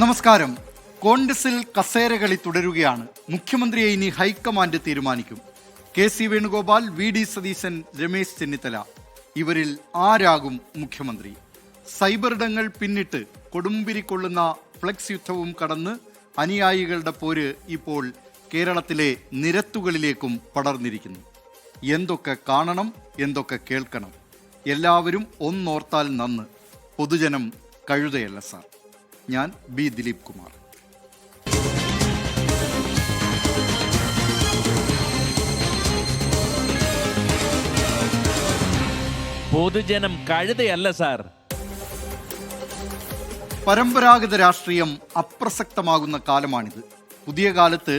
നമസ്കാരം. കോൺഗ്രസിൽ കസേരകളി തുടരുകയാണ്. മുഖ്യമന്ത്രിയെ ഇനി ഹൈക്കമാൻഡ് തീരുമാനിക്കും. കെ.സി. വേണുഗോപാൽ, വി.ഡി. സതീശൻ, രമേശ് ചെന്നിത്തല, ഇവരിൽ ആരാകും മുഖ്യമന്ത്രി? സൈബറിടങ്ങൾ പിന്നിട്ട് കൊടുമ്പിരിക്കൊള്ളുന്ന ഫ്ലെക്സ് യുദ്ധവും കടന്ന് അനുയായികളുടെ പോര് ഇപ്പോൾ കേരളത്തിലെ നിരത്തുകളിലേക്കും പടർന്നിരിക്കുന്നു. എന്തൊക്കെ കാണണം, എന്തൊക്കെ കേൾക്കണം? എല്ലാവരും ഒന്നോർത്താൽ നന്ന്. പൊതുജനം കഴുതയല്ല സാർ. ഞാൻ ബി ദിലീപ് കുമാർ. പൊതുജനം കഴുതയല്ല സാർ. പരമ്പരാഗത രാഷ്ട്രീയം അപ്രസക്തമാകുന്ന കാലമാണിത്. പുതിയ കാലത്ത്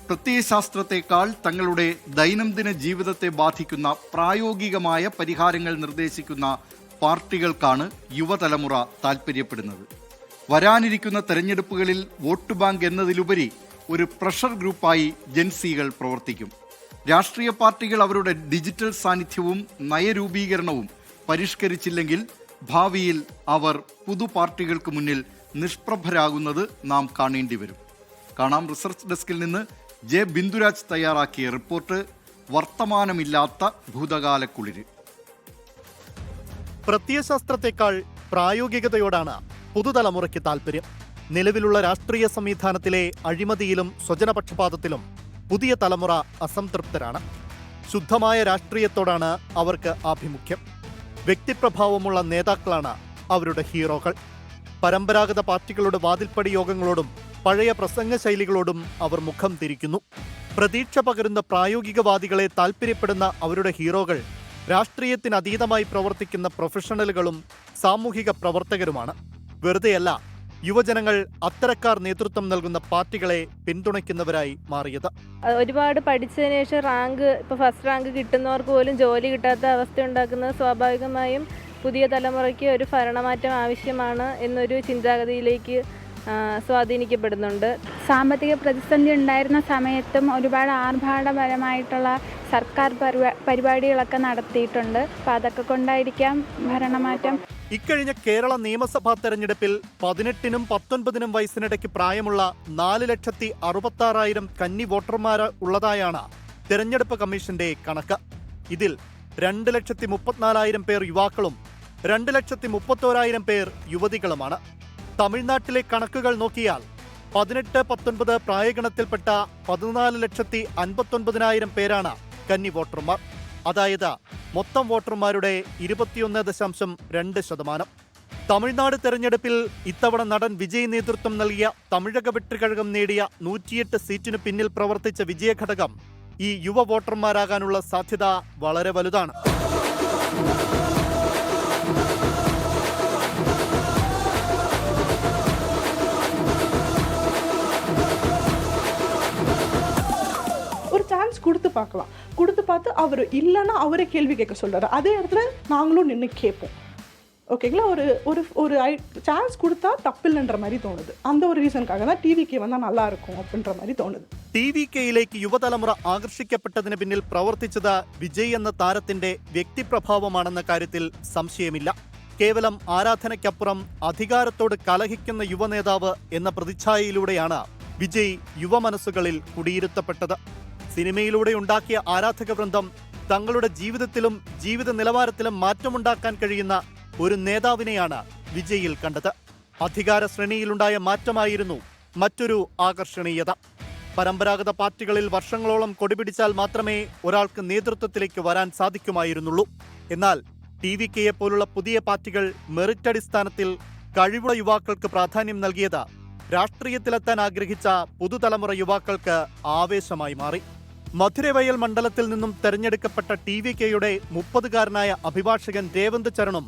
പ്രത്യയശാസ്ത്രത്തെക്കാൾ തങ്ങളുടെ ദൈനംദിന ജീവിതത്തെ ബാധിക്കുന്ന പ്രായോഗികമായ പരിഹാരങ്ങൾ നിർദ്ദേശിക്കുന്ന പാർട്ടികൾക്കാണ് യുവതലമുറ താൽപ്പര്യപ്പെടുന്നത്. വരാനിരിക്കുന്ന തെരഞ്ഞെടുപ്പുകളിൽ വോട്ട് ബാങ്ക് എന്നതിലുപരി ഒരു പ്രഷർ ഗ്രൂപ്പായി ജൻസികൾ പ്രവർത്തിക്കും. രാഷ്ട്രീയ പാർട്ടികൾ അവരുടെ ഡിജിറ്റൽ സാന്നിധ്യവും നയരൂപീകരണവും പരിഷ്കരിച്ചില്ലെങ്കിൽ ഭാവിയിൽ അവർ പുതു പാർട്ടികൾക്ക് മുന്നിൽ നിഷ്പ്രഭരാകുന്നത് നാം കാണേണ്ടി വരും. കാണാം റിസർച്ച് ഡെസ്കിൽ നിന്ന് ജെ ബിന്ദുരാജ് തയ്യാറാക്കിയ റിപ്പോർട്ട്. വർത്തമാനമില്ലാത്ത ഭൂതകാലക്കുളിര്. പ്രത്യയശാസ്ത്രത്തെക്കാൾ പ്രായോഗികതയോടാണ് പുതുതലമുറയ്ക്ക് താൽപ്പര്യം. നിലവിലുള്ള രാഷ്ട്രീയ സംവിധാനത്തിലെ അഴിമതിയിലും സ്വജനപക്ഷപാതത്തിലും പുതിയ തലമുറ അസംതൃപ്തരാണ്. ശുദ്ധമായ രാഷ്ട്രീയത്തോടാണ് അവർക്ക് ആഭിമുഖ്യം. വ്യക്തിപ്രഭാവമുള്ള നേതാക്കളാണ് അവരുടെ ഹീറോകൾ. പരമ്പരാഗത പാർട്ടികളുടെ വാതിൽപ്പടി യോഗങ്ങളോടും പഴയ പ്രസംഗ ശൈലികളോടും അവർ മുഖം തിരിക്കുന്നു. പ്രതീക്ഷ പകരുന്ന പ്രായോഗികവാദികളെ താൽപ്പര്യപ്പെടുന്ന അവരുടെ ഹീറോകൾ രാഷ്ട്രീയത്തിനതീതമായി പ്രവർത്തിക്കുന്ന പ്രൊഫഷണലുകളും സാമൂഹിക പ്രവർത്തകരുമാണ്. വെറുതെയല്ല യുവജനങ്ങൾ അത്തരക്കാർ നേതൃത്വം നൽകുന്ന പാർട്ടികളെ പിന്തുണയ്ക്കുന്നവരായി മാറിയത്. ഒരുപാട് പഠിച്ചതിന് ശേഷം ഫസ്റ്റ് റാങ്ക് കിട്ടുന്നവർക്ക് പോലും ജോലി കിട്ടാത്ത അവസ്ഥ ഉണ്ടാക്കുന്നത് സ്വാഭാവികമായും പുതിയ തലമുറയ്ക്ക് ഒരു ഭരണമാറ്റം ആവശ്യമാണ് എന്നൊരു ചിന്താഗതിയിലേക്ക് സ്വാധീനിക്കപ്പെടുന്നുണ്ട്. സാമ്പത്തിക പ്രതിസന്ധി ഉണ്ടായിരുന്ന സമയത്തും ഒരുപാട് ആർഭാടപരമായിട്ടുള്ള സർക്കാർ പരിപാടികളൊക്കെ നടത്തിയിട്ടുണ്ട്. അപ്പം അതൊക്കെ കൊണ്ടായിരിക്കാം ഭരണമാറ്റം. ഇക്കഴിഞ്ഞ കേരള നിയമസഭാ തെരഞ്ഞെടുപ്പിൽ 18നും 19നും വയസ്സിനിടയ്ക്ക് പ്രായമുള്ള 4,66,000 കന്നി വോട്ടർമാർ ഉള്ളതായാണ് തെരഞ്ഞെടുപ്പ് കമ്മീഷന്റെ കണക്ക്. ഇതിൽ 2,34,000 പേർ യുവാക്കളും 2,31,000 പേർ യുവതികളുമാണ്. തമിഴ്നാട്ടിലെ കണക്കുകൾ നോക്കിയാൽ 18-19 പ്രായഗണത്തിൽപ്പെട്ട 14,59,000 പേരാണ് കന്നി വോട്ടർമാർ. അതായത് മൊത്തം വോട്ടർമാരുടെ 21.2%. തമിഴ്നാട് തെരഞ്ഞെടുപ്പിൽ ഇത്തവണ നടൻ വിജയ് നേതൃത്വം നൽകിയ തമിഴക വെട്രികഴകം നേടിയ 108 സീറ്റിനു പിന്നിൽ പ്രവർത്തിച്ച വിജയഘടകം ഈ യുവ വോട്ടർമാരാകാനുള്ള സാധ്യത വളരെ വലുതാണ്. கொடுத்து பார்க்கலாம். கொடுத்து பார்த்து அவர் இல்லைன்னா அவரை கேள்வி கேட்க சொல்கிறாரு. அதே இடத்துல நாங்களும் நின்று கேட்போம். ஓகேங்களா? ஒரு சான்ஸ் கொடுத்தா தப்பில்லைன்ற மாதிரி தோணுது. அந்த ஒரு ரீசனுக்காக தான் டிவிக்கு வந்தால் நல்லா இருக்கும் அப்படின்ற மாதிரி தோணுது. ടിവികയിലേക്ക് യുവതലമുറ ആകർഷിക്കപ്പെട്ടതിന് പിന്നിൽ പ്രവർത്തിച്ചത് വിജയ് എന്ന താരത്തിന്റെ വ്യക്തിപ്രഭാവമാണെന്ന കാര്യത്തിൽ സംശയമില്ല. കേവലം ആരാധനയ്ക്കപ്പുറം അധികാരത്തോട് കലഹിക്കുന്ന യുവനേതാവ് എന്ന പ്രതിച്ഛായയിലൂടെയാണ് വിജയ് യുവമനസ്സുകളിൽ കുടിയിരുത്തപ്പെട്ടത്. സിനിമയിലൂടെ ഉണ്ടാക്കിയ ആരാധക വൃന്ദം തങ്ങളുടെ ജീവിതത്തിലും ജീവിത നിലവാരത്തിലും മാറ്റമുണ്ടാക്കാൻ കഴിയുന്ന ഒരു നേതാവിനെയാണ് വിജയിൽ കണ്ടത്. അധികാര ശ്രേണിയിലുണ്ടായ മാറ്റമായിരുന്നു മറ്റൊരു ആകർഷണീയത. പരമ്പരാഗത പാർട്ടികളിൽ വർഷങ്ങളോളം കൊടിപിടിച്ചാൽ മാത്രമേ ഒരാൾക്ക് നേതൃത്വത്തിലേക്ക് വരാൻ സാധിക്കുമായിരുന്നുള്ളൂ. എന്നാൽ ടിവികയെ പോലുള്ള പുതിയ പാർട്ടികൾ മെറിറ്റ് അടിസ്ഥാനത്തിൽ കഴിവുള്ള യുവാക്കൾക്ക് പ്രാധാന്യം നൽകിയത് രാഷ്ട്രീയത്തിലെത്താൻ ആഗ്രഹിച്ച പുതുതലമുറ യുവാക്കൾക്ക് ആവേശമായി മാറി. മധുരവയൽ മണ്ഡലത്തിൽ നിന്നും തെരഞ്ഞെടുക്കപ്പെട്ട ടിവികയുടെ 30-കാരനായ അഭിഭാഷകൻ രേവന്ത് ചരണും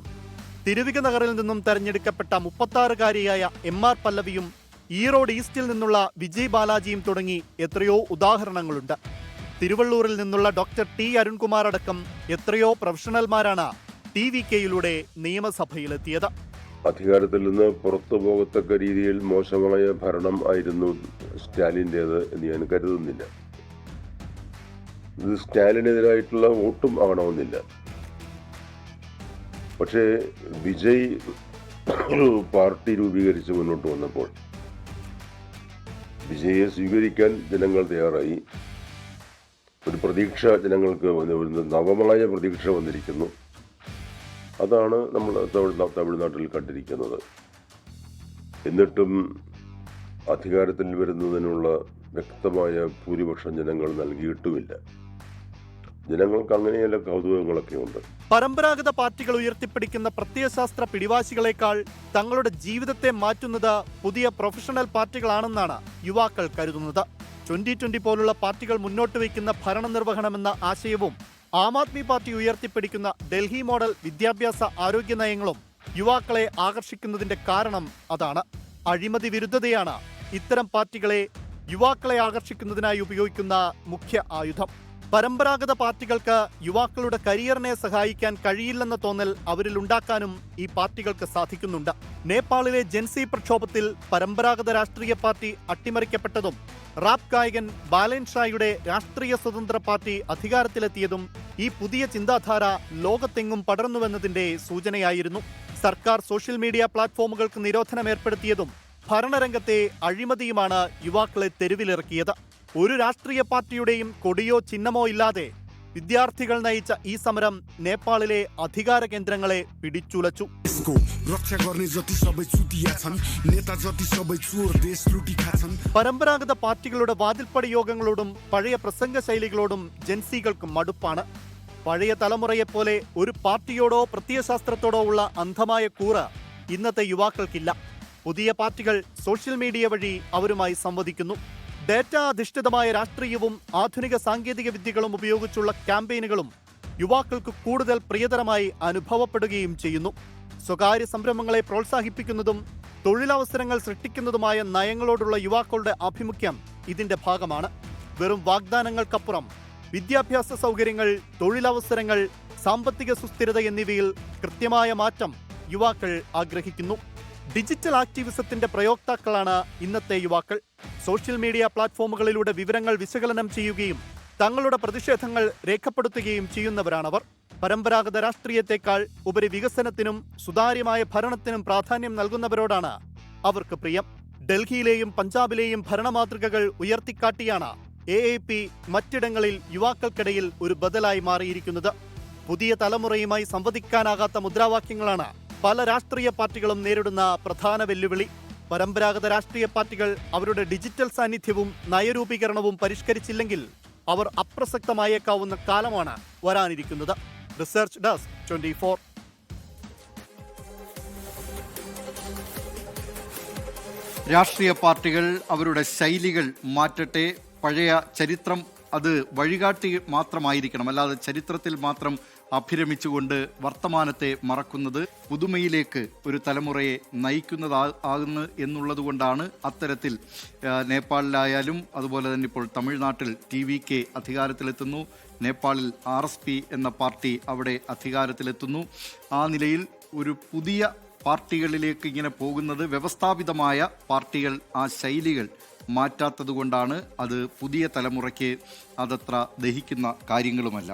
തിരുവിക നഗറിൽ നിന്നും തെരഞ്ഞെടുക്കപ്പെട്ട 36-കാരിയായ MR പല്ലവിയും ഈറോഡ് ഈസ്റ്റിൽ നിന്നുള്ള വിജയ് ബാലാജിയും തുടങ്ങി എത്രയോ ഉദാഹരണങ്ങളുണ്ട്. തിരുവള്ളൂരിൽ നിന്നുള്ള ഡോക്ടർ ടി അരുൺകുമാർ അടക്കം എത്രയോ പ്രൊഫഷണൽമാരാണ് ടിവികയിലൂടെ നിയമസഭയിലെത്തിയത്. അധികാരത്തിൽ നിന്ന് പുറത്തു പോകത്തക്ക രീതിയിൽ മോശമായ ഭരണം ആയിരുന്നു സ്റ്റാലിൻ്റേത് എന്ന് ഞാൻ കരുതുന്നില്ല. ഇത് സ്റ്റാലിനെതിരായിട്ടുള്ള വോട്ടും ആവണമെന്നില്ല. പക്ഷേ വിജയ് ഒരു പാർട്ടി രൂപീകരിച്ച് മുന്നോട്ട് വന്നപ്പോൾ വിജയെ സ്വീകരിക്കാൻ ജനങ്ങൾ തയ്യാറായി. ഒരു പ്രതീക്ഷ ജനങ്ങൾക്ക് ഒരു നവമായ പ്രതീക്ഷ വന്നിരിക്കുന്നു. അതാണ് നമ്മൾ തമിഴ്നാട്ടിൽ കണ്ടിരിക്കുന്നത്. എന്നിട്ടും അധികാരത്തിൽ വരുന്നതിനുള്ള വ്യക്തമായ ഭൂരിപക്ഷം ജനങ്ങൾ നൽകിയിട്ടുമില്ല. ജനങ്ങൾക്ക് അങ്ങനെയല്ല കൗതുകങ്ങളൊക്കെ ഉണ്ട്. പരമ്പരാഗത പാർട്ടികൾ ഉയർത്തിപ്പിടിക്കുന്ന പ്രത്യയശാസ്ത്ര പിടിവാശികളെക്കാൾ തങ്ങളുടെ ജീവിതത്തെ മാറ്റുന്നത് പുതിയ പ്രൊഫഷണൽ പാർട്ടികളാണെന്നാണ് യുവാക്കൾ കരുതുന്നത്. 2020 പോലുള്ള പാർട്ടികൾ മുന്നോട്ട് വയ്ക്കുന്ന ഭരണനിർവഹണമെന്ന ആശയവും ആം ആദ്മി പാർട്ടി ഉയർത്തിപ്പിടിക്കുന്ന ഡൽഹി മോഡൽ വിദ്യാഭ്യാസ ആരോഗ്യ നയങ്ങളും യുവാക്കളെ ആകർഷിക്കുന്നതിന്റെ കാരണം അതാണ്. അഴിമതി വിരുദ്ധതയാണ് ഇത്തരം പാർട്ടികളെ യുവാക്കളെ ആകർഷിക്കുന്നതിനായി ഉപയോഗിക്കുന്ന മുഖ്യ ആയുധം. പരമ്പരാഗത പാർട്ടികൾക്ക് യുവാക്കളുടെ കരിയറിനെ സഹായിക്കാൻ കഴിയില്ലെന്ന തോന്നൽ അവരിൽ ഉണ്ടാക്കാനും ഈ പാർട്ടികൾക്ക് സാധിക്കുന്നുണ്ട്. നേപ്പാളിലെ ജൻസി പ്രക്ഷോഭത്തിൽ പരമ്പരാഗത രാഷ്ട്രീയ പാർട്ടി അട്ടിമറിക്കപ്പെട്ടതും റാപ്പ് ഗായകൻ ബാലൻ ഷായുടെ രാഷ്ട്രീയ സ്വതന്ത്ര പാർട്ടി അധികാരത്തിലെത്തിയതും ഈ പുതിയ ചിന്താധാര ലോകത്തെങ്ങും പടർന്നുവെന്നതിന്റെ സൂചനയായിരുന്നു. സർക്കാർ സോഷ്യൽ മീഡിയ പ്ലാറ്റ്ഫോമുകൾക്ക് നിരോധനം ഏർപ്പെടുത്തിയതും ഭരണരംഗത്തെ അഴിമതിയുമാണ് യുവാക്കളെ തെരുവിലിറക്കിയത്. ഒരു രാഷ്ട്രീയ പാർട്ടിയുടെയും കൊടിയോ ചിഹ്നമോ ഇല്ലാതെ വിദ്യാർത്ഥികൾ നയിച്ച ഈ സമരം നേപ്പാളിലെ അധികാര കേന്ദ്രങ്ങളെ പിടിച്ചുലച്ചു. പരമ്പരാഗത പാർട്ടികളുടെ വാതിൽപ്പടി യോഗങ്ങളോടും പഴയ പ്രസംഗ ശൈലികളോടും ജൻസികൾക്ക് മടുപ്പാണ്. പഴയ തലമുറയെപ്പോലെ ഒരു പാർട്ടിയോടോ പ്രത്യയശാസ്ത്രത്തോടോ ഉള്ള അന്ധമായ കൂറ് ഇന്നത്തെ യുവാക്കൾക്കില്ല. പുതിയ പാർട്ടികൾ സോഷ്യൽ മീഡിയ വഴി അവരുമായി സംവദിക്കുന്നു. ഡേറ്റ അധിഷ്ഠിതമായ രാഷ്ട്രീയവും ആധുനിക സാങ്കേതിക വിദ്യകളും ഉപയോഗിച്ചുള്ള ക്യാമ്പയിനുകളും യുവാക്കൾക്ക് കൂടുതൽ പ്രിയതരമായി അനുഭവപ്പെടുകയും ചെയ്യുന്നു. സ്വകാര്യ സംരംഭങ്ങളെ പ്രോത്സാഹിപ്പിക്കുന്നതും തൊഴിലവസരങ്ങൾ സൃഷ്ടിക്കുന്നതുമായ നയങ്ങളോടുള്ള യുവാക്കളുടെ ആഭിമുഖ്യം ഇതിന്റെ ഭാഗമാണ്. വെറും വാഗ്ദാനങ്ങൾക്കപ്പുറം വിദ്യാഭ്യാസ സൗകര്യങ്ങൾ, തൊഴിലവസരങ്ങൾ, സാമ്പത്തിക സുസ്ഥിരത എന്നിവയിൽ കൃത്യമായ മാറ്റം യുവാക്കൾ ആഗ്രഹിക്കുന്നു. ഡിജിറ്റൽ ആക്ടിവിസത്തിന്റെ പ്രയോക്താക്കളാണ് ഇന്നത്തെ യുവാക്കൾ. സോഷ്യൽ മീഡിയ പ്ലാറ്റ്ഫോമുകളിലൂടെ വിവരങ്ങൾ വിശകലനം ചെയ്യുകയും തങ്ങളുടെ പ്രതിഷേധങ്ങൾ രേഖപ്പെടുത്തുകയും ചെയ്യുന്നവരാണവർ. പരമ്പരാഗത രാഷ്ട്രീയത്തെക്കാൾ ഉപരി വികസനത്തിനും സുതാര്യമായ ഭരണത്തിനും പ്രാധാന്യം നൽകുന്നവരോടാണ് അവർക്ക് പ്രിയം. ഡൽഹിയിലെയും പഞ്ചാബിലെയും ഭരണമാതൃകകൾ ഉയർത്തിക്കാട്ടിയാണ് AAP മറ്റിടങ്ങളിൽ യുവാക്കൾക്കിടയിൽ ഒരു ബദലായി മാറിയിരിക്കുന്നത്. പുതിയ തലമുറയുമായി സംവദിക്കാനാകാത്ത മുദ്രാവാക്യങ്ങളാണ് പല രാഷ്ട്രീയ പാർട്ടികളും നേരിടുന്ന പ്രധാന വെല്ലുവിളി. പരമ്പരാഗത രാഷ്ട്രീയ പാർട്ടികൾ അവരുടെ ഡിജിറ്റൽ സാന്നിധ്യവും നയരൂപീകരണവും പരിഷ്കരിച്ചില്ലെങ്കിൽ അവർ അപ്രസക്തമായേക്കാവുന്ന കാലമാണ് വരാനിരിക്കുന്നത്. Research desk 24. രാഷ്ട്രീയ പാർട്ടികൾ അവരുടെ ശൈലികൾ മാറ്റട്ടെ. പഴയ ചരിത്രം അത് വഴികാട്ടി മാത്രമായിരിക്കണം, അല്ലാതെ ചരിത്രത്തിൽ മാത്രം അഭിരമിച്ചുകൊണ്ട് വർത്തമാനത്തെ മറക്കുന്നത് പുതുമയിലേക്ക് ഒരു തലമുറയെ നയിക്കുന്നതാകുന്നു എന്നുള്ളതുകൊണ്ടാണ് അത്തരത്തിൽ നേപ്പാളിലായാലും അതുപോലെ തന്നെ ഇപ്പോൾ തമിഴ്നാട്ടിൽ TVK അധികാരത്തിലെത്തുന്നു. നേപ്പാളിൽ RSP എന്ന പാർട്ടി അവിടെ അധികാരത്തിലെത്തുന്നു. ആ നിലയിൽ ഒരു പുതിയ പാർട്ടികളിലേക്ക് ഇങ്ങനെ പോകുന്നത് വ്യവസ്ഥാപിതമായ പാർട്ടികൾ ആ ശൈലികൾ മാറ്റാത്തത് കൊണ്ടാണ്. അത് പുതിയ തലമുറയ്ക്ക് അതത്ര ദഹിക്കുന്ന കാര്യങ്ങളുമല്ല.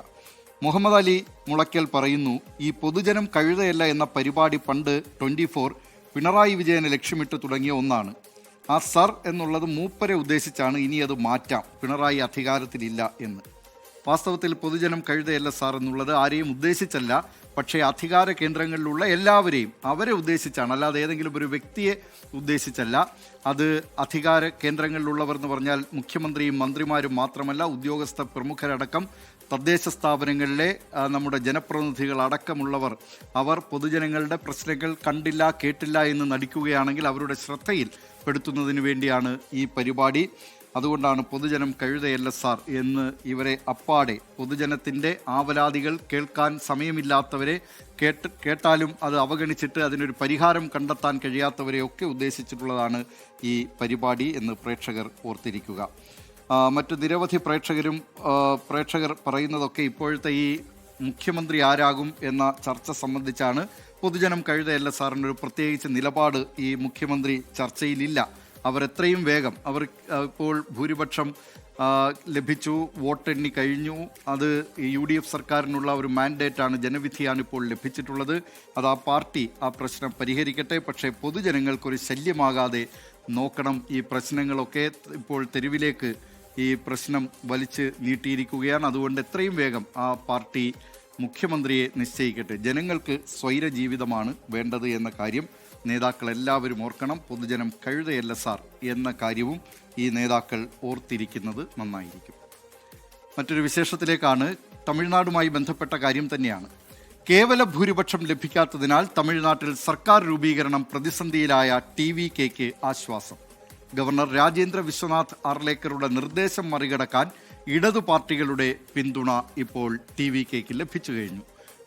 മുഹമ്മദ് അലി മുളയ്ക്കൽ പറയുന്നു, ഈ പൊതുജനം കഴുതയല്ല എന്ന പരിപാടി പണ്ട് 24 പിണറായി വിജയനെ ലക്ഷ്യമിട്ട് തുടങ്ങിയ ഒന്നാണ്. ആ സർ എന്നുള്ളത് മൂപ്പരെ ഉദ്ദേശിച്ചാണ്. ഇനി അത് മാറ്റാം, പിണറായി അധികാരത്തിലില്ല എന്ന്. വാസ്തവത്തിൽ പൊതുജനം കഴുതയല്ല സാർ എന്നുള്ളത് ആരെയും ഉദ്ദേശിച്ചല്ല, പക്ഷേ അധികാര കേന്ദ്രങ്ങളിലുള്ള എല്ലാവരെയും അവരെ ഉദ്ദേശിച്ചാണ്, അല്ലാതെ ഏതെങ്കിലും ഒരു വ്യക്തിയെ ഉദ്ദേശിച്ചല്ല. അത് അധികാര കേന്ദ്രങ്ങളിലുള്ളവർ എന്ന് പറഞ്ഞാൽ മുഖ്യമന്ത്രിയും മന്ത്രിമാരും മാത്രമല്ല, ഉദ്യോഗസ്ഥ പ്രമുഖരടക്കം തദ്ദേശ സ്ഥാപനങ്ങളിലെ നമ്മുടെ ജനപ്രതിനിധികൾ അടക്കമുള്ളവർ. അവർ പൊതുജനങ്ങളുടെ പ്രശ്നങ്ങൾ കണ്ടില്ല കേട്ടില്ല എന്ന് നടിക്കുകയാണെങ്കിൽ അവരുടെ ശ്രദ്ധയിൽ പെടുത്തുന്നതിന് വേണ്ടിയാണ് ഈ പരിപാടി. അതുകൊണ്ടാണ് പൊതുജനം കഴുതയല്ല സാർ എന്ന് ഇവരെ അപ്പാടെ പൊതുജനത്തിൻ്റെ ആവലാതികൾ കേൾക്കാൻ സമയമില്ലാത്തവരെ, കേട്ടാലും അത് അവഗണിച്ചിട്ട് അതിനൊരു പരിഹാരം കണ്ടെത്താൻ കഴിയാത്തവരെയൊക്കെ ഉദ്ദേശിച്ചിട്ടുള്ളതാണ് ഈ പരിപാടി എന്ന് പ്രേക്ഷകർ ഓർത്തിരിക്കുക. മറ്റു നിരവധി പ്രേക്ഷകർ പറയുന്നതൊക്കെ ഇപ്പോഴത്തെ ഈ മുഖ്യമന്ത്രി ആരാകും എന്ന ചർച്ച സംബന്ധിച്ചാണ്. പൊതുജനം കഴുതയല്ല സാറിനൊരു പ്രത്യേകിച്ച് നിലപാട് ഈ മുഖ്യമന്ത്രി ചർച്ചയിലില്ല. അവരെത്രയും വേഗം ഇപ്പോൾ ഭൂരിപക്ഷം ലഭിച്ചു, വോട്ടെണ്ണി കഴിഞ്ഞു. അത് UDF സർക്കാരിനുള്ള ഒരു മാൻഡേറ്റാണ്, ജനവിധിയാണ് ഇപ്പോൾ ലഭിച്ചിട്ടുള്ളത്. അത് ആ പാർട്ടി ആ പ്രശ്നം പരിഹരിക്കട്ടെ. പക്ഷേ പൊതുജനങ്ങൾക്കൊരു ശല്യമാകാതെ നോക്കണം. ഈ പ്രശ്നങ്ങളൊക്കെ ഇപ്പോൾ തെരുവിലേക്ക് ഈ പ്രശ്നം വലിച്ച് നീട്ടിയിരിക്കുകയാണ്. അതുകൊണ്ട് എത്രയും വേഗം ആ പാർട്ടി മുഖ്യമന്ത്രിയെ നിശ്ചയിക്കട്ടെ. ജനങ്ങൾക്ക് സ്വൈര ജീവിതമാണ് വേണ്ടത് എന്ന കാര്യം നേതാക്കൾ എല്ലാവരും ഓർക്കണം. പൊതുജനം കഴുതയല്ല സാർ എന്ന കാര്യവും ഈ നേതാക്കൾ ഓർത്തിരിക്കുന്നത് നന്നായിരിക്കും. മറ്റൊരു വിശേഷത്തിലേക്കാണ്. തമിഴ്നാടുമായി ബന്ധപ്പെട്ട കാര്യം തന്നെയാണ്. കേവല ഭൂരിപക്ഷം ലഭിക്കാത്തതിനാൽ തമിഴ്നാട്ടിൽ സർക്കാർ രൂപീകരണം പ്രതിസന്ധിയിലായ TVKക്ക് ആശ്വാസം. ഗവർണർ രാജേന്ദ്ര വിശ്വനാഥ് ആർലേക്കറുടെ നിർദ്ദേശം മറികടക്കാൻ ഇടതു പാർട്ടികളുടെ പിന്തുണ ഇപ്പോൾ TVKക്ക് ലഭിച്ചു കഴിഞ്ഞു.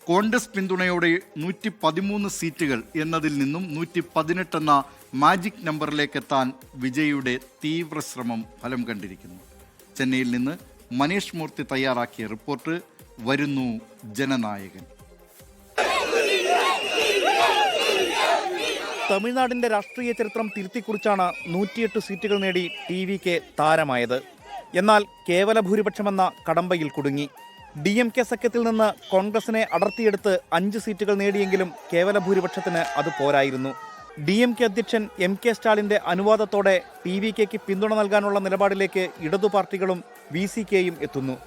കോൺഗ്രസ് പിന്തുണയോടെ 113 സീറ്റുകൾ എന്നതിൽ നിന്നും 118 എന്ന മാജിക് നമ്പറിലേക്ക് എത്താൻ വിജയുടെ തീവ്ര ശ്രമം ഫലം കണ്ടിരിക്കുന്നു. ചെന്നൈയിൽ നിന്ന് മനീഷ് മൂർത്തി തയ്യാറാക്കിയ റിപ്പോർട്ട്. വരുന്നു ജനനായകൻ. തമിഴ്നാടിന്റെ രാഷ്ട്രീയ ചരിത്രം തിരുത്തിക്കുറിച്ചാണ് 108 സീറ്റുകൾ നേടി TVK താരമായത്. എന്നാൽ കേവല ഭൂരിപക്ഷമെന്ന കടമ്പയിൽ കുടുങ്ങി. DMK സഖ്യത്തിൽ നിന്ന് കോൺഗ്രസിനെ അടർത്തിയെടുത്ത് 5 സീറ്റുകൾ നേടിയെങ്കിലും കേവല ഭൂരിപക്ഷത്തിന് അത് പോരായിരുന്നു. DMK അധ്യക്ഷൻ MK സ്റ്റാലിന്റെ അനുവാദത്തോടെ TVKക്ക് പിന്തുണ നൽകാനുള്ള നിലപാടിലേക്ക് ഇടതു പാർട്ടികളും VCKയും എത്തുന്നു.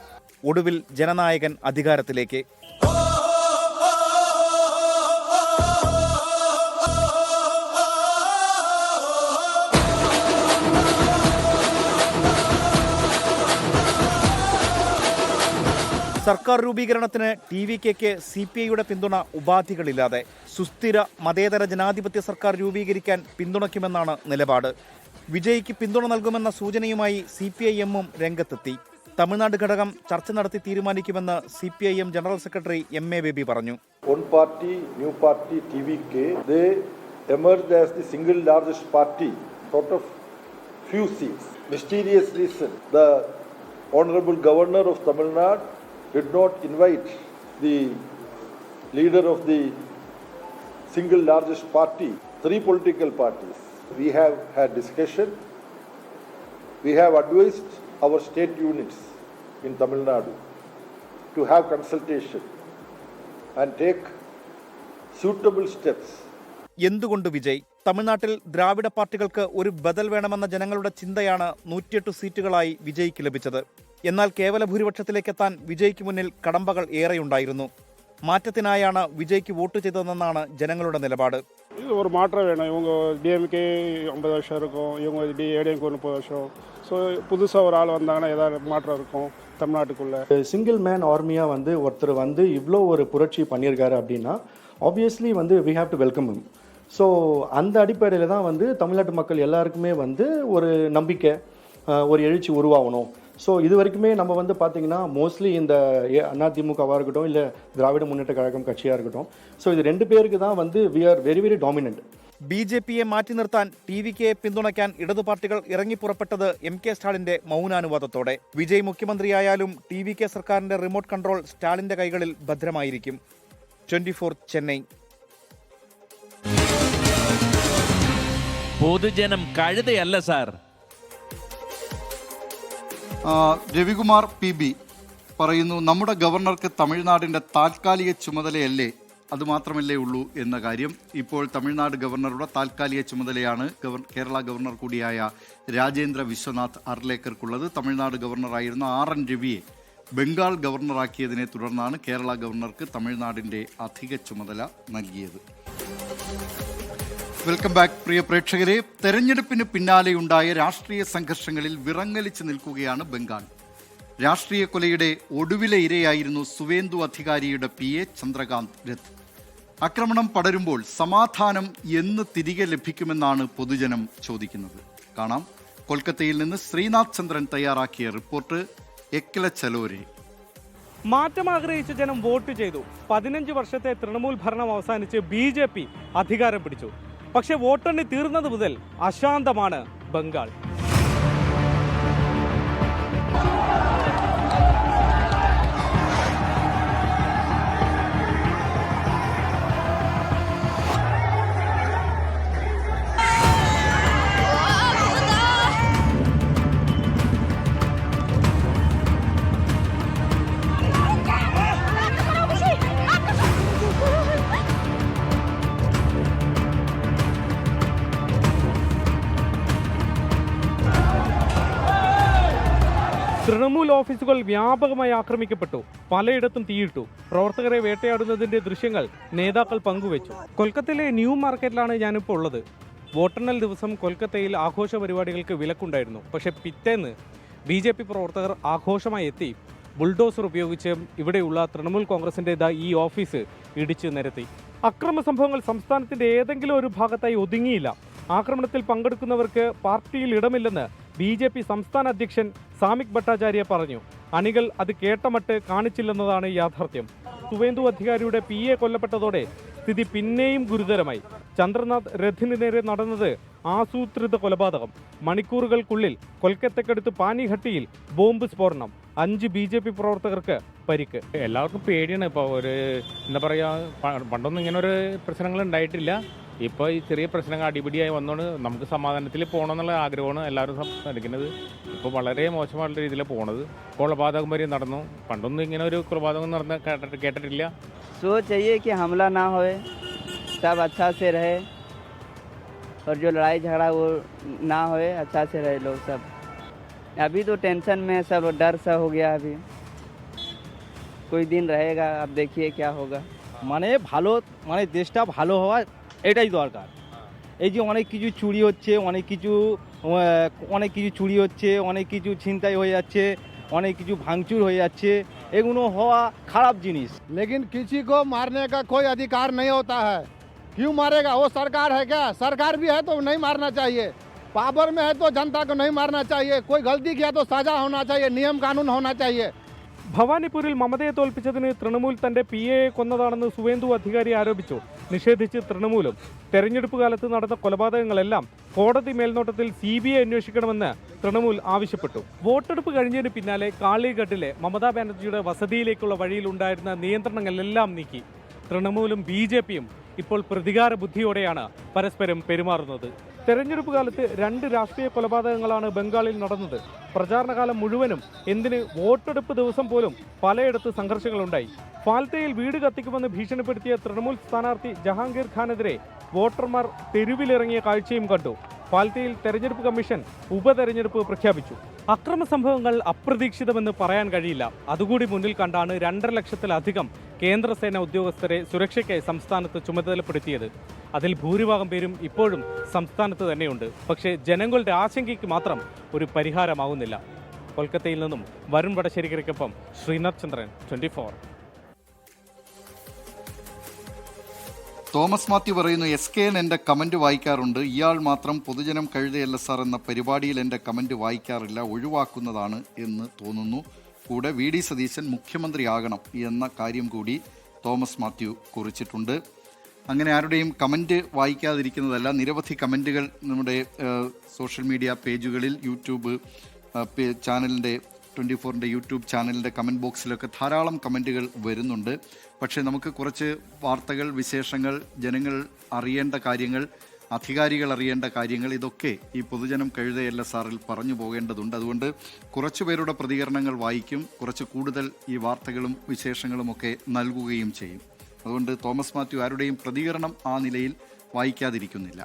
ഒടുവിൽ ജനനായകൻ അധികാരത്തിലേക്ക്. സർക്കാർ രൂപീകരണത്തിന് TVKക്ക് CPIയുടെ പിന്തുണ ഉപാധികളില്ലാതെ സുസ്ഥിര മതേതര ജനാധിപത്യ സർക്കാർ രൂപീകരിക്കാൻ പിന്തുണയ്ക്കുമെന്നാണ് നിലപാട്. വിജയ്ക്ക് പിന്തുണ നൽകുമെന്ന സൂചനയുമായി CPIM-ഉം രംഗത്തെത്തി. തമിഴ്നാട് ഘടകം ചർച്ച നടത്തി തീരുമാനിക്കുമെന്ന് CPIM general secretary MA baby പറഞ്ഞു. One party, new party, TVK, they emerged as the single largest party, sort of few seats. Mysterious reason, the Honorable Governor of Tamil Nadu did not invite the leader of the single largest party, 3 political parties. We have had discussion. We have advised our state units in Tamil Nadu to have consultation and take suitable steps. എന്തുകൊണ്ട് വിജയ്? തമിഴ്നാട്ടിൽ ദ്രാവിഡ പാർട്ടികൾക്ക് ഒരു ബദൽ വേണമെന്ന ജനങ്ങളുടെ ചിന്തയാണ് 108 സീറ്റുകളായി വിജയ്ക്ക് ലഭിച്ചത്. എന്നാൽ കേവല ഭൂരിപക്ഷത്തിലേക്കെത്താൻ വിജയ്ക്ക് മുന്നിൽ കടമ്പകൾ ഏറെയുണ്ടായിരുന്നു. മാറ്റത്തിനായാണ് വിജയ്ക്ക് വോട്ട് ചെയ്തതെന്നാണ് ജനങ്ങളുടെ നിലപാട്. இது ஒரு மாற்றம் வேணும். இவங்க DMK 50 வருஷம் இருக்கும், இவங்க ADMK 30 வருஷம். ஸோ புதுசாக ஒரு ஆள் வந்தாங்கன்னா ஏதாவது மாற்றம் இருக்கும் தமிழ்நாட்டுக்குள்ளே. சிங்கிள் மேன் ஆர்மியாக ஒருத்தர் இவ்வளோ ஒரு புரட்சி பண்ணியிருக்காரு அப்படின்னா obviously we have to welcome him. So அந்த அடிப்படையில் தான் தமிழ்நாட்டு மக்கள் எல்லாருக்குமே ஒரு நம்பிக்கை, ஒரு எழுச்சி உருவாகணும். ஸோ இது வரைக்குமே நம்ம பார்த்தீங்கன்னா மோஸ்ட்லி இந்த அதிமுகவாக இருக்கட்டும், இல்லை திராவிட முன்னேற்ற கழகம் கட்சியாக இருக்கட்டும், ஸோ இது 2 பேருக்கு தான் we are very very dominant. BJPയെ മാറ്റി നിർത്താൻ TVKയെ പിന്തുണയ്ക്കാൻ ഇടതു പാർട്ടികൾ ഇറങ്ങിപ്പുറപ്പെട്ടത് MK സ്റ്റാലിന്റെ മൗനാനുവാദത്തോടെ. വിജയ് മുഖ്യമന്ത്രിയായാലും TVK സർക്കാരിന്റെ റിമോട്ട് കൺട്രോൾ സ്റ്റാലിന്റെ കൈകളിൽ ഭദ്രമായിരിക്കും. 24 ചെന്നൈ. പൊതുജനം കഴുതയല്ല സാർ. രവികുമാർ PB പറയുന്നു, നമ്മുടെ ഗവർണർക്ക് തമിഴ്നാടിൻ്റെ താൽക്കാലിക ചുമതലയല്ലേ, അതുമാത്രമല്ലേ ഉള്ളൂ എന്ന കാര്യം. ഇപ്പോൾ തമിഴ്നാട് ഗവർണറുടെ താൽക്കാലിക ചുമതലയാണ് കേരള ഗവർണർ കൂടിയായ രാജേന്ദ്ര വിശ്വനാഥ് അർലേക്കർക്കുള്ളത്. തമിഴ്നാട് ഗവർണറായിരുന്ന RN രവിയെ ബംഗാൾ ഗവർണറാക്കിയതിനെ തുടർന്നാണ് കേരള ഗവർണർക്ക് തമിഴ്നാടിൻ്റെ അധിക ചുമതല നൽകിയത്. വെൽക്കം ബാക്ക് പ്രിയ പ്രേക്ഷകരെ. തെരഞ്ഞെടുപ്പിന് പിന്നാലെയുണ്ടായ രാഷ്ട്രീയ സംഘർഷങ്ങളിൽ വിറങ്ങലിച്ച് നിൽക്കുകയാണ് ബംഗാൾ. രാഷ്ട്രീയ കൊലയുടെ ഒടുവിലെ ഇരയായിരുന്നു സുവേന്ദു അധികാരിയുടെ PA ചന്ദ്രകാന്ത് രഥ്. ആക്രമണം പടരുമ്പോൾ സമാധാനം എന്ന് തിരികെ ലഭിക്കുമെന്നാണ് പൊതുജനം ചോദിക്കുന്നത്. കാണാം, കൊൽക്കത്തയിൽ നിന്ന് ശ്രീനാഥ് ചന്ദ്രൻ തയ്യാറാക്കിയ റിപ്പോർട്ട്. എക്കല ചലോരെ. മാറ്റം ആഗ്രഹിച്ച ജനം വോട്ട് ചെയ്തു. 15 വർഷത്തെ തൃണമൂൽ ഭരണം അവസാനിച്ച് BJP അധികാരം പിടിച്ചു. പക്ഷേ വോട്ടെണ്ണി തീർന്നത് മുതൽ അശാന്തമാണ് ബംഗാൾ. തൃണമൂൽ ഓഫീസുകൾ വ്യാപകമായി ആക്രമിക്കപ്പെട്ടു. പലയിടത്തും തീയിട്ടു. പ്രവർത്തകരെ വേട്ടയാടുന്നതിന്റെ ദൃശ്യങ്ങൾ നേതാക്കൾ പങ്കുവച്ചു. കൊൽക്കത്തയിലെ ന്യൂ മാർക്കറ്റിലാണ് ഞാനിപ്പോൾ ഉള്ളത്. വോട്ടെണ്ണൽ ദിവസം കൊൽക്കത്തയിൽ ആഘോഷ പരിപാടികൾക്ക് വിലക്കുണ്ടായിരുന്നു. പക്ഷേ പിറ്റേന്ന് BJP പ്രവർത്തകർ ആഘോഷമായി എത്തി ബുൾഡോസർ ഉപയോഗിച്ച് ഇവിടെയുള്ള തൃണമൂൽ കോൺഗ്രസിൻ്റെതാ ഈ ഓഫീസ് ഇടിച്ചു നിരത്തി. അക്രമ സംഭവങ്ങൾ സംസ്ഥാനത്തിന്റെ ഏതെങ്കിലും ഒരു ഭാഗത്തായി ഒതുങ്ങിയില്ല. ആക്രമണത്തിൽ പങ്കെടുക്കുന്നവർക്ക് പാർട്ടിയിൽ ഇടമില്ലെന്ന് BJP സംസ്ഥാന അധ്യക്ഷൻ സാമിക് ഭട്ടാചാര്യ പറഞ്ഞു. അണികൾ അത് കേട്ടമട്ട് കാണിച്ചില്ലെന്നതാണ് യാഥാർത്ഥ്യം. സുവേന്ദു അധികാരിയുടെ PA കൊല്ലപ്പെട്ടതോടെ സ്ഥിതി പിന്നെയും ഗുരുതരമായി. ചന്ദ്രനാഥ് രഥിന് നേരെ നടന്നത് ആസൂത്രിത കൊലപാതകം. മണിക്കൂറുകൾക്കുള്ളിൽ കൊൽക്കത്തക്കടുത്ത് പാനിഘട്ടിയിൽ ബോംബ് സ്ഫോടനം. 5 BJP പ്രവർത്തകർക്ക് പരിക്ക്. എല്ലാവർക്കും പേടിയാണ്. ഇപ്പോൾ ഒരു എന്താ പറയുക, പണ്ടൊന്നും ഇങ്ങനെ ഒരു പ്രശ്നങ്ങൾ ഉണ്ടായിട്ടില്ല. ഇപ്പോൾ ഈ ചെറിയ പ്രശ്നങ്ങൾ അടിപിടിയായി വന്നുകൊണ്ട് നമുക്ക് സമാധാനത്തിൽ പോകണമെന്നുള്ള ആഗ്രഹമാണ് എല്ലാവരും സംസാരിക്കുന്നത്. ഇപ്പോൾ വളരെ മോശമായിട്ടുള്ള രീതിയിലാണ് പോണത്. കൊലപാതകം വരെ നടന്നു. പണ്ടൊന്നും ഇങ്ങനെ ഒരു കൊലപാതകം നടന്ന കേട്ടിട്ടില്ല. सो चाहिए कि हमला ना होए, सब अच्छा से रहे और जो लड़ाई झगड़ा वो ना होए, अच्छा से रहे लोग सब. अभी तो टेंशन में सब, डर सा हो गया. अभी कोई दिन रहेगा, अब देखिए क्या होगा. মানে ভালো, মানে দেশটা ভালো হওয়া এটাই দরকার. এই যে অনেক কিছু চুরি হচ্ছে, অনেক কিছু চুরি হচ্ছে, অনেক কিছু ছিনতাই হয়ে যাচ্ছে, অনেক কিছু ভাঙচুর হয়ে যাচ্ছে, এগুলো হওয়া খারাপ জিনিস. लेकिन किसी को मारने का कोई अधिकार नहीं होता है. क्यों मारेगा? वो सरकार है क्या? सरकार भी है तो नहीं मारना चाहिए. पावर में है तो जनता को नहीं मारना चाहिए. कोई गलती किया तो सजा होना चाहिए, नियम कानून होना चाहिए. ഭവാനിപൂരിൽ മമതയെ തോൽപ്പിച്ചതിന് തൃണമൂൽ തന്റെ PA കൊന്നതാണെന്ന് സുവേന്ദു അധികാരി ആരോപിച്ചു. നിഷേധിച്ച് തൃണമൂലും. തെരഞ്ഞെടുപ്പ് കാലത്ത് നടന്ന കൊലപാതകങ്ങളെല്ലാം കോടതി മേൽനോട്ടത്തിൽ CBI അന്വേഷിക്കണമെന്ന് തൃണമൂൽ ആവശ്യപ്പെട്ടു. വോട്ടെടുപ്പ് കഴിഞ്ഞതിന് പിന്നാലെ കാളിഘട്ടിലെ മമതാ ബാനർജിയുടെ വസതിയിലേക്കുള്ള വഴിയിലുണ്ടായിരുന്ന നിയന്ത്രണങ്ങളെല്ലാം നീക്കി. തൃണമൂലും BJPയും ഇപ്പോൾ പ്രതികാര ബുദ്ധിയോടെയാണ് പരസ്പരം പെരുമാറുന്നത്. തെരഞ്ഞെടുപ്പ് കാലത്ത് 2 രാഷ്ട്രീയ കൊലപാതകങ്ങളാണ് ബംഗാളിൽ നടന്നത്. പ്രചാരണകാലം മുഴുവനും, എന്തിന് വോട്ടെടുപ്പ് ദിവസം പോലും പലയിടത്ത് സംഘർഷങ്ങളുണ്ടായി. ഫാൽത്തയിൽ വീട് കത്തിക്കുമെന്ന് ഭീഷണിപ്പെടുത്തിയ തൃണമൂൽ സ്ഥാനാർത്ഥി ജഹാംഗീർ ഖാനെതിരെ വോട്ടർമാർ തെരുവിലിറങ്ങിയ കാഴ്ചയും കണ്ടു. ഫാൽത്തയിൽ തെരഞ്ഞെടുപ്പ് കമ്മീഷൻ ഉപതെരഞ്ഞെടുപ്പ് പ്രഖ്യാപിച്ചു. അക്രമ സംഭവങ്ങൾ അപ്രതീക്ഷിതമെന്ന് പറയാൻ കഴിയില്ല. അതുകൂടി മുന്നിൽ കണ്ടാണ് 2.5 ലക്ഷത്തിലധികം കേന്ദ്രസേന ഉദ്യോഗസ്ഥരെ സുരക്ഷയ്ക്കായി സംസ്ഥാനത്ത് ചുമതലപ്പെടുത്തിയത്. അതിൽ ഭൂരിഭാഗം പേരും ഇപ്പോഴും സംസ്ഥാനത്ത് തന്നെയുണ്ട്. പക്ഷേ ജനങ്ങളുടെ ആശങ്കയ്ക്ക് മാത്രം ഒരു പരിഹാരമാവുന്നില്ല. കൊൽക്കത്തയിൽ നിന്നും വരുൺ വടശ്ശേരിക്കൊപ്പം ശ്രീനാഥ് ചന്ദ്രൻ, 24. തോമസ് മാത്യു പറയുന്നു, SKN എൻ്റെ കമൻറ്റ് വായിക്കാറുണ്ട്. ഇയാൾ മാത്രം പൊതുജനം കഴുതയല്ല സാർ എന്ന പരിപാടിയിൽ എൻ്റെ കമൻറ്റ് വായിക്കാറില്ല, ഒഴിവാക്കുന്നതാണ് എന്ന് തോന്നുന്നു. കൂടെ VD സതീശൻ മുഖ്യമന്ത്രിയാകണം എന്ന കാര്യം കൂടി തോമസ് മാത്യു കുറിച്ചിട്ടുണ്ട്. അങ്ങനെ ആരുടെയും കമൻറ്റ് വായിക്കാതിരിക്കുന്നതല്ല. നിരവധി കമൻറ്റുകൾ നമ്മുടെ സോഷ്യൽ മീഡിയ പേജുകളിൽ, യൂട്യൂബ് ചാനലിൻ്റെ 24-ൻ്റെ യൂട്യൂബ് ചാനലിൻ്റെ കമൻറ്റ് ബോക്സിലൊക്കെ ധാരാളം കമൻറ്റുകൾ വരുന്നുണ്ട്. പക്ഷേ നമുക്ക് കുറച്ച് വാർത്തകൾ, വിശേഷങ്ങൾ, ജനങ്ങൾ അറിയേണ്ട കാര്യങ്ങൾ, അധികാരികൾ അറിയേണ്ട കാര്യങ്ങൾ, ഇതൊക്കെ ഈ പൊതുജനം കഴുതയല്ല സാറിൽ പറഞ്ഞു പോകേണ്ടതുണ്ട്. അതുകൊണ്ട് കുറച്ചു പേരുടെ പ്രതികരണങ്ങൾ വായിക്കും, കുറച്ച് കൂടുതൽ ഈ വാർത്തകളും വിശേഷങ്ങളുമൊക്കെ നൽകുകയും ചെയ്യും. അതുകൊണ്ട് തോമസ് മാത്യു ആരുടെയും പ്രതികരണം ആ നിലയിൽ വായിക്കാതിരിക്കുന്നില്ല.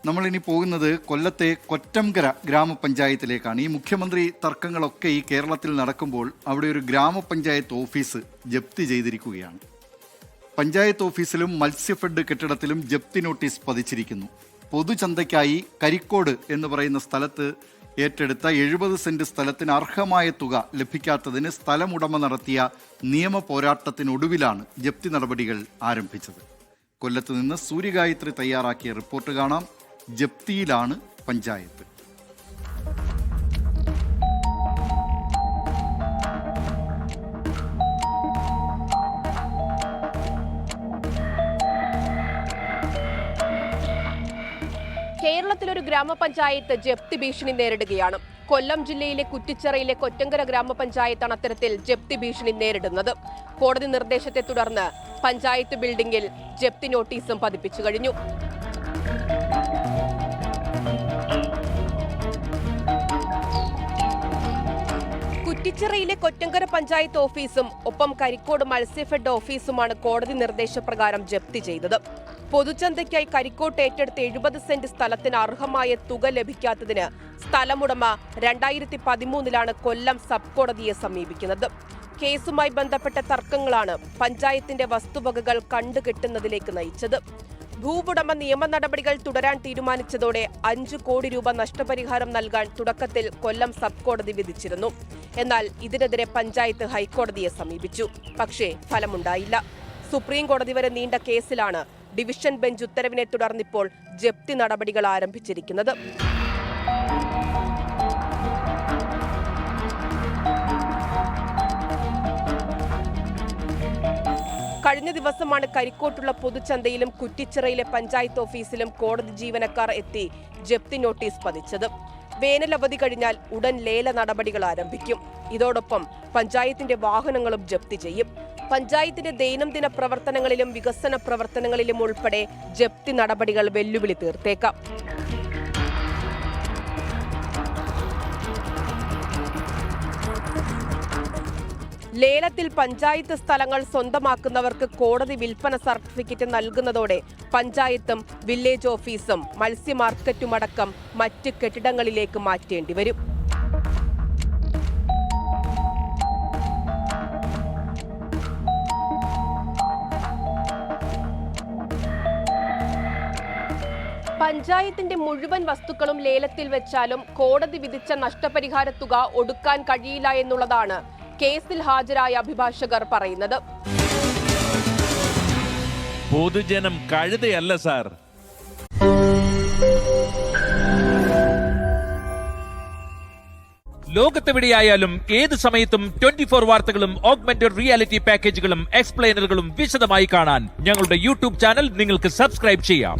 നമ്മളിനി പോകുന്നത് കൊല്ലത്തെ കൊറ്റംകര ഗ്രാമപഞ്ചായത്തിലേക്കാണ്. ഈ മുഖ്യമന്ത്രി തർക്കങ്ങളൊക്കെ ഈ കേരളത്തിൽ നടക്കുമ്പോൾ അവിടെ ഒരു ഗ്രാമപഞ്ചായത്ത് ഓഫീസ് ജപ്തി ചെയ്തിരിക്കുകയാണ്. പഞ്ചായത്ത് ഓഫീസിലും മത്സ്യഫെഡ് കെട്ടിടത്തിലും ജപ്തി നോട്ടീസ് പതിച്ചിരിക്കുന്നു. പൊതുചന്തയ്ക്കായി കരിക്കോട് എന്ന് പറയുന്ന സ്ഥലത്ത് ഏറ്റെടുത്ത 70 സെന്റ് സ്ഥലത്തിന് അർഹമായ തുക ലഭിക്കാത്തതിന് സ്ഥലമുടമ നടത്തിയ നിയമ പോരാട്ടത്തിനൊടുവിലാണ് ജപ്തി നടപടികൾ ആരംഭിച്ചത്. കൊല്ലത്ത് നിന്ന് സൂര്യഗായത്രി തയ്യാറാക്കിയ റിപ്പോർട്ട് കാണാം. ജപ്തിയിലാണ് പഞ്ചായത്ത്. കേരളത്തിലൊരു ഗ്രാമപഞ്ചായത്ത് ജപ്തി ഭീഷണി നേരിടുകയാണ്. കൊല്ലം ജില്ലയിലെ കുറ്റിച്ചിറയിലെ കൊറ്റങ്കര ഗ്രാമപഞ്ചായത്താണ് അത്തരത്തിൽ ജപ്തി ഭീഷണി നേരിടുന്നത്. കോടതി നിർദ്ദേശത്തെ തുടർന്ന് പഞ്ചായത്ത് ബിൽഡിംഗിൽ ജപ്തി നോട്ടീസും പതിപ്പിച്ചു കഴിഞ്ഞു. കുറ്റിച്ചിറയിലെ കൊറ്റങ്കര പഞ്ചായത്ത് ഓഫീസും ഒപ്പം കരിക്കോട് മത്സ്യഫെഡ് ഓഫീസുമാണ് കോടതി നിർദ്ദേശപ്രകാരം ജപ്തി ചെയ്തത്. പൊതുചന്തയ്ക്കായി കരിക്കോട്ട് ഏറ്റെടുത്ത 70 സെന്റ് സ്ഥലത്തിന് അർഹമായ തുക ലഭിക്കാത്തതിന് സ്ഥലമുടമ 2013 കൊല്ലം സബ് കോടതിയെ സമീപിക്കുന്നത്. കേസുമായി ബന്ധപ്പെട്ട തർക്കങ്ങളാണ് പഞ്ചായത്തിന്റെ വസ്തുവകകൾ കണ്ടുകെട്ടുന്നതിലേക്ക് നയിച്ചത്. ഭൂവുടമ നിയമ നടപടികൾ തുടരാൻ തീരുമാനിച്ചതോടെ 5 കോടി രൂപ നഷ്ടപരിഹാരം നൽകാൻ തുടക്കത്തിൽ കൊല്ലം സബ് കോടതി വിധിച്ചിരുന്നു. എന്നാൽ ഇതിനെതിരെ പഞ്ചായത്ത് ഹൈക്കോടതിയെ സമീപിച്ചു. പക്ഷേ ഫലമുണ്ടായില്ല. സുപ്രീം കോടതി വരെ നീണ്ട കേസിലാണ് ഡിവിഷൻ ബെഞ്ച് ഉത്തരവിനെ തുടർന്നിപ്പോൾ ജപ്തി നടപടികൾ ആരംഭിച്ചിരിക്കുന്നത്. കഴിഞ്ഞ ദിവസമാണ് കരിക്കോട്ടുള്ള പൊതുചന്തയിലും കുറ്റിച്ചിറയിലെ പഞ്ചായത്ത് ഓഫീസിലും കോടതി ജീവനക്കാർ എത്തി ജപ്തി നോട്ടീസ് പതിച്ചത്. വേനലവധി കഴിഞ്ഞാൽ ഉടൻ ലേല നടപടികൾ ആരംഭിക്കും. ഇതോടൊപ്പം പഞ്ചായത്തിന്റെ വാഹനങ്ങളും ജപ്തി ചെയ്യും. പഞ്ചായത്തിന്റെ ദൈനംദിന പ്രവർത്തനങ്ങളിലും വികസന പ്രവർത്തനങ്ങളിലും ഉൾപ്പെടെ ജപ്തി നടപടികൾ വെല്ലുവിളി തീർത്തേക്കാം. ലേലത്തിൽ പഞ്ചായത്ത് സ്ഥലങ്ങൾ സ്വന്തമാക്കുന്നവർക്ക് കോടതി വിൽപ്പന സർട്ടിഫിക്കറ്റ് നൽകുന്നതോടെ പഞ്ചായത്തും വില്ലേജ് ഓഫീസും മത്സ്യ മാർക്കറ്റുമടക്കം മറ്റ് കെട്ടിടങ്ങളിലേക്ക് മാറ്റേണ്ടി വരും. പഞ്ചായത്തിന്റെ മുഴുവൻ വസ്തുക്കളും ലേലത്തിൽ വെച്ചാലും കോടതി വിധിച്ച നഷ്ടപരിഹാര തുക ഒടുക്കാൻ കഴിയില്ല എന്നുള്ളതാണ് കേസിൽ ഹാജരായ അഭിഭാഷകർ പറയുന്നത്. പൊതുജനം കഴുതയല്ല സാർ. ലോകത്തെവിടെയായാലും ഏത് സമയത്തും 24 വാർത്തകളും ഓഗ്മെന്റഡ് റിയാലിറ്റി പാക്കേജുകളും എക്സ്പ്ലെയിനറുകളും വിശദമായി കാണാൻ ഞങ്ങളുടെ യൂട്യൂബ് ചാനൽ നിങ്ങൾക്ക് സബ്സ്ക്രൈബ് ചെയ്യാം.